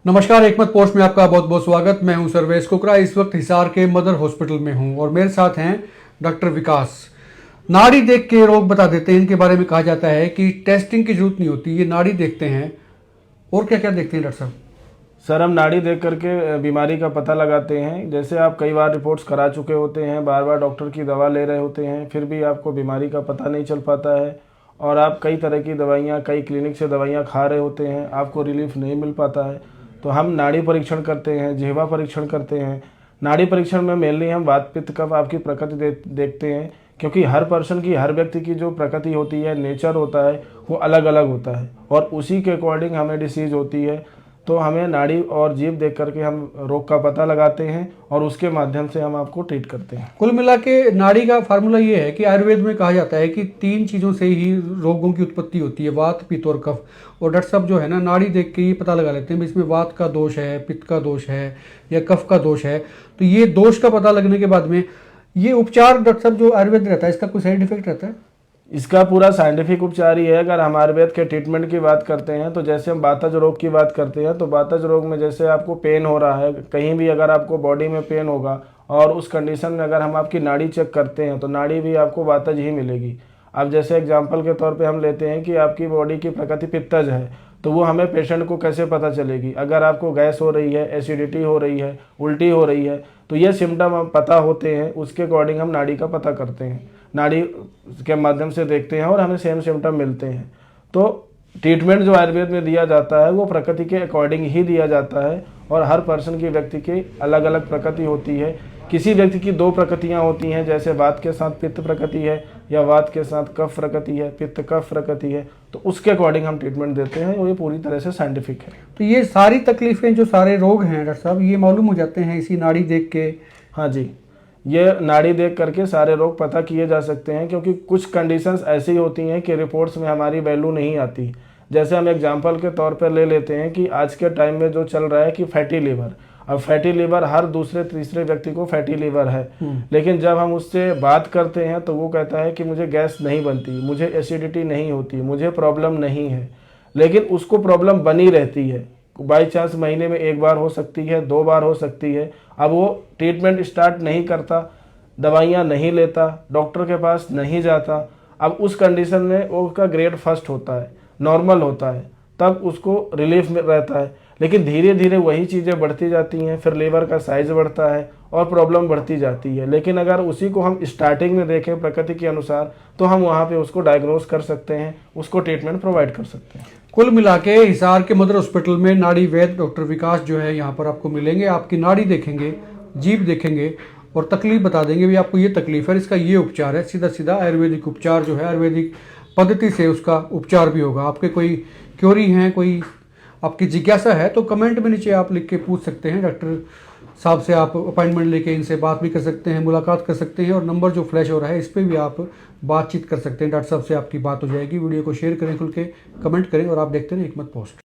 नमस्कार, एकमत पोस्ट में आपका बहुत बहुत स्वागत। मैं हूं सर्वेश कुकरा। इस वक्त हिसार के मदर हॉस्पिटल में हूं और मेरे साथ हैं डॉक्टर विकास। नाड़ी देख के रोग बता देते हैं। इनके बारे में कहा जाता है कि टेस्टिंग की जरूरत नहीं होती, ये नाड़ी देखते हैं। और क्या क्या देखते हैं डॉक्टर साहब? सर, हम नाड़ी देख करके बीमारी का पता लगाते हैं। जैसे आप कई बार रिपोर्ट्स करा चुके होते हैं, बार बार डॉक्टर की दवा ले रहे होते हैं, फिर भी आपको बीमारी का पता नहीं चल पाता है और आप कई तरह की दवाइयाँ, कई क्लिनिक से दवाइयाँ खा रहे होते हैं, आपको रिलीफ नहीं मिल पाता है। तो हम नाड़ी परीक्षण करते हैं, जिह्वा परीक्षण करते हैं। नाड़ी परीक्षण में मेनली हम वात पित्त कफ आपकी प्रकृति देखते हैं, क्योंकि हर पर्सन की, हर व्यक्ति की जो प्रकृति होती है, नेचर होता है, वो अलग अलग होता है और उसी के अकॉर्डिंग हमें डिसीज होती है। तो हमें नाड़ी और जीभ देख करके हम रोग का पता लगाते हैं और उसके माध्यम से हम आपको ट्रीट करते हैं। कुल मिला के नाड़ी का फार्मूला ये है कि आयुर्वेद में कहा जाता है कि 3 चीज़ों से ही रोगों की उत्पत्ति होती है, वात, पित्त और कफ। और डॉक्टर साहब जो है ना, नाड़ी देख के ये पता लगा लेते हैं इसमें वात का दोष है, पित्त का दोष है या कफ का दोष है। तो ये दोष का पता लगने के बाद में ये उपचार डॉक्टर साहब जो आयुर्वेद रहता है, इसका कोई साइड इफेक्ट रहता है? इसका पूरा साइंटिफिक उपचार ही है। अगर हम आयुर्वेद के ट्रीटमेंट की बात करते हैं तो जैसे हम वातज रोग की बात करते हैं, तो वातज रोग में जैसे आपको पेन हो रहा है, कहीं भी अगर आपको बॉडी में पेन होगा और उस कंडीशन में अगर हम आपकी नाड़ी चेक करते हैं तो नाड़ी भी आपको वातज ही मिलेगी। अब जैसे एग्जाम्पल के तौर पे हम लेते हैं कि आपकी बॉडी की प्रकृति पित्तज है, तो वो हमें पेशेंट को कैसे पता चलेगी? अगर आपको गैस हो रही है, एसिडिटी हो रही है, उल्टी हो रही है, तो ये सिम्टम हम पता होते हैं, उसके अकॉर्डिंग हम नाड़ी का पता करते हैं, नाड़ी के माध्यम से देखते हैं और हमें सेम सिम्टम मिलते हैं। तो ट्रीटमेंट जो आयुर्वेद में दिया जाता है वो प्रकृति के अकॉर्डिंग ही दिया जाता है और हर पर्सन की, व्यक्ति की अलग अलग प्रकृति होती है। किसी व्यक्ति की 2 प्रकृतियाँ होती हैं, जैसे वात के साथ पित्त प्रकृति है या वात के साथ कफ प्रकृति है, पित्त कफ प्रकृति है, तो उसके अकॉर्डिंग हम ट्रीटमेंट देते हैं और ये पूरी तरह से साइंटिफिक है। तो ये सारी तकलीफें, जो सारे रोग हैं डॉक्टर साहब, ये मालूम हो जाते हैं इसी नाड़ी देख के? हाँ जी, ये नाड़ी देख करके सारे रोग पता किए जा सकते हैं, क्योंकि कुछ कंडीशंस ऐसी होती हैं कि रिपोर्ट्स में हमारी वैल्यू नहीं आती। जैसे हम एग्जांपल के तौर पर ले लेते हैं कि आज के टाइम में जो चल रहा है कि फैटी लीवर। अब फैटी लीवर हर दूसरे तीसरे व्यक्ति को फैटी लीवर है, लेकिन जब हम उससे बात करते हैं तो वो कहता है कि मुझे गैस नहीं बनती, मुझे एसिडिटी नहीं होती, मुझे प्रॉब्लम नहीं है। लेकिन उसको प्रॉब्लम बनी रहती है, बाई चांस महीने में 1 बार हो सकती है, 2 बार हो सकती है। अब वो ट्रीटमेंट स्टार्ट नहीं करता, दवाइयाँ नहीं लेता, डॉक्टर के पास नहीं जाता। अब उस कंडीशन में वो उसका ग्रेड फर्स्ट होता है, नॉर्मल होता है, तब उसको रिलीफ में रहता है। लेकिन धीरे धीरे वही चीज़ें बढ़ती जाती हैं, फिर लीवर का साइज बढ़ता है और प्रॉब्लम बढ़ती जाती है। लेकिन अगर उसी को हम स्टार्टिंग में देखें प्रकृति के अनुसार, तो हम वहाँ पे उसको डायग्नोस कर सकते हैं, उसको ट्रीटमेंट प्रोवाइड कर सकते हैं। कुल मिला के हिसार के मदर हॉस्पिटल में नाड़ी वैद्य डॉक्टर विकास जो है यहाँ पर आपको मिलेंगे। आपकी नाड़ी देखेंगे, जीभ देखेंगे और तकलीफ बता देंगे, भी आपको ये तकलीफ है, इसका ये उपचार है। सीधा सीधा आयुर्वेदिक उपचार जो है, आयुर्वेदिक पद्धति से उसका उपचार भी होगा। आपके कोई क्योरी हैं, कोई आपकी जिज्ञासा है, तो कमेंट में नीचे आप लिख के पूछ सकते हैं। डॉक्टर साहब से आप अपॉइंटमेंट लेके इनसे बात भी कर सकते हैं, मुलाकात कर सकते हैं और नंबर जो फ्लैश हो रहा है इस पर भी आप बातचीत कर सकते हैं। डॉक्टर साहब से आपकी बात हो जाएगी। वीडियो को शेयर करें, खुल के कमेंट करें और आप देखते रहें एकमत पोस्ट।